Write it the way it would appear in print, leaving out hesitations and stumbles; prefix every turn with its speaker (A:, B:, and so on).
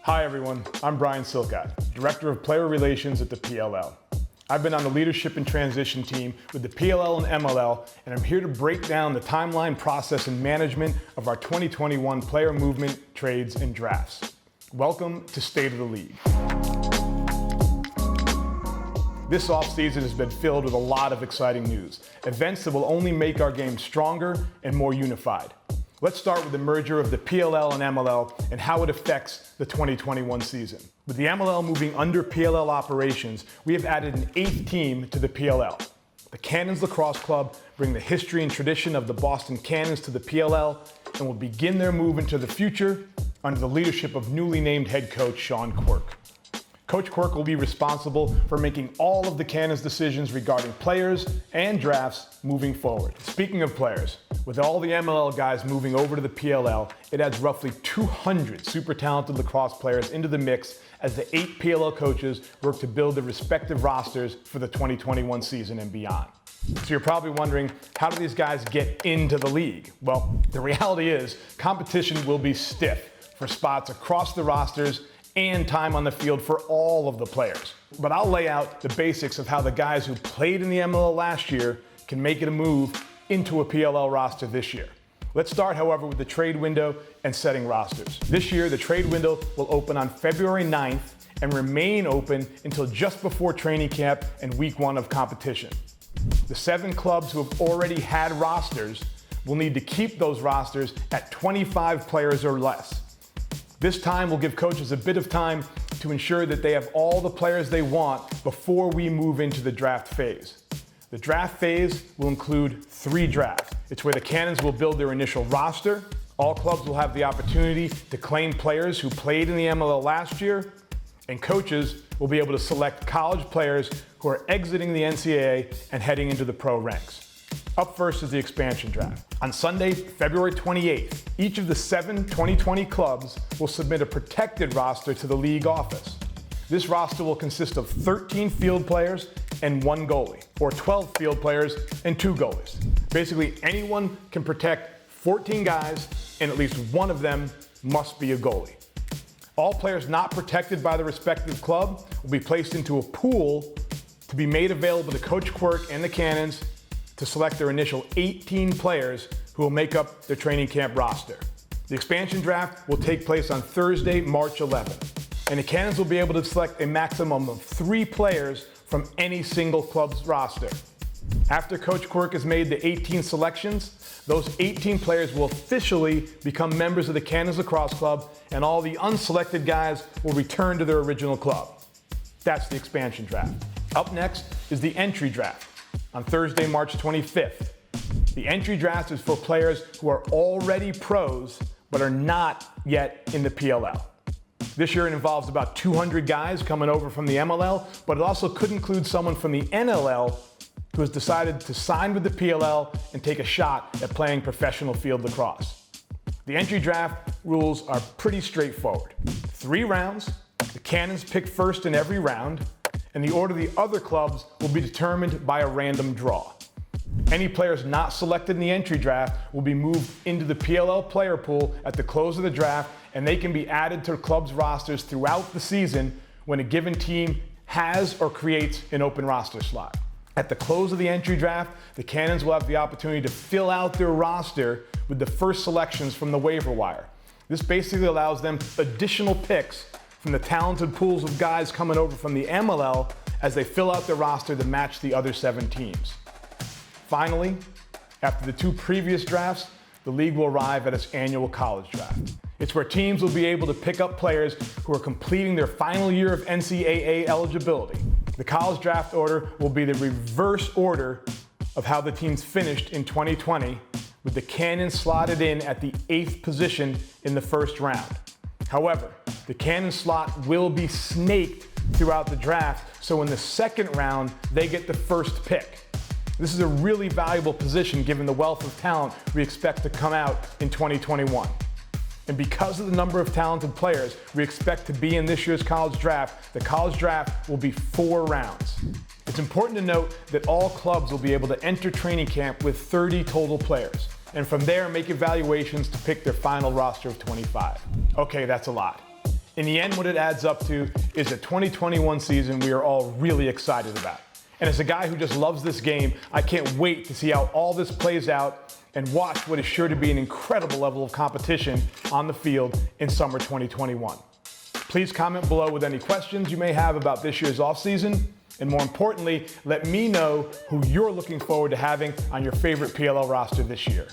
A: Hi everyone, I'm Brian Silcott, Director of Player Relations at the PLL. I've been on the leadership and transition team with the PLL and MLL, and I'm here to break down the timeline, process, and management of our 2021 player movement, trades, and drafts. Welcome to State of the League. This offseason has been filled with a lot of exciting news, events that will only make our game stronger and more unified. Let's start with the merger of the PLL and MLL and how it affects the 2021 season. With the MLL moving under PLL operations, we have added an 8th team to the PLL. The Cannons Lacrosse Club bring the history and tradition of the Boston Cannons to the PLL and will begin their move into the future under the leadership of newly named head coach Sean Quirk. Coach Quirk will be responsible for making all of the Cannons' decisions regarding players and drafts moving forward. Speaking of players, with all the MLL guys moving over to the PLL, it adds roughly 200 super talented lacrosse players into the mix as the 8 PLL coaches work to build their respective rosters for the 2021 season and beyond. So you're probably wondering, how do these guys get into the league? Well, the reality is, competition will be stiff for spots across the rosters and time on the field for all of the players. But I'll lay out the basics of how the guys who played in the MLL last year can make it a move into a PLL roster this year. Let's start, however, with the trade window and setting rosters. This year, the trade window will open on February 9th and remain open until just before training camp and week 1 of competition. The 7 clubs who have already had rosters will need to keep those rosters at 25 players or less. This time will give coaches a bit of time to ensure that they have all the players they want before we move into the draft phase. The draft phase will include 3 drafts. It's where the Cannons will build their initial roster. All clubs will have the opportunity to claim players who played in the MLL last year, and coaches will be able to select college players who are exiting the NCAA and heading into the pro ranks. Up first is the expansion draft. On Sunday, February 28th, each of the 7 2020 clubs will submit a protected roster to the league office. This roster will consist of 13 field players and 1 goalie, or 12 field players and 2 goalies. Basically, anyone can protect 14 guys, and at least one of them must be a goalie. All players not protected by the respective club will be placed into a pool to be made available to Coach Quirk and the Cannons to select their initial 18 players who will make up their training camp roster. The expansion draft will take place on Thursday, March 11th, and the Cannons will be able to select a maximum of 3 players from any single club's roster. After Coach Quirk has made the 18 selections, those 18 players will officially become members of the Cannons Lacrosse Club, and all the unselected guys will return to their original club. That's the expansion draft. Up next is the entry draft. On Thursday, March 25th. The entry draft is for players who are already pros but are not yet in the PLL. This year it involves about 200 guys coming over from the MLL, but it also could include someone from the NLL who has decided to sign with the PLL and take a shot at playing professional field lacrosse. The entry draft rules are pretty straightforward. 3 rounds, the Cannons pick first in every round, and the order of the other clubs will be determined by a random draw. Any players not selected in the entry draft will be moved into the PLL player pool at the close of the draft, and they can be added to clubs' rosters throughout the season when a given team has or creates an open roster slot. At the close of the entry draft, the Cannons will have the opportunity to fill out their roster with the first selections from the waiver wire. This basically allows them additional picks from the talented pools of guys coming over from the MLL as they fill out their roster to match the other 7 teams. Finally, after the 2 previous drafts, the league will arrive at its annual college draft. It's where teams will be able to pick up players who are completing their final year of NCAA eligibility. The college draft order will be the reverse order of how the teams finished in 2020, with the Cannons slotted in at the 8th position in the first round. However, the Cannon slot will be snaked throughout the draft, so in the second round, they get the first pick. This is a really valuable position given the wealth of talent we expect to come out in 2021. And because of the number of talented players we expect to be in this year's college draft, the college draft will be 4 rounds. It's important to note that all clubs will be able to enter training camp with 30 total players, and from there make evaluations to pick their final roster of 25. Okay, that's a lot. In the end, what it adds up to is a 2021 season we are all really excited about. And as a guy who just loves this game, I can't wait to see how all this plays out and watch what is sure to be an incredible level of competition on the field in summer 2021. Please comment below with any questions you may have about this year's offseason, and more importantly, let me know who you're looking forward to having on your favorite PLL roster this year.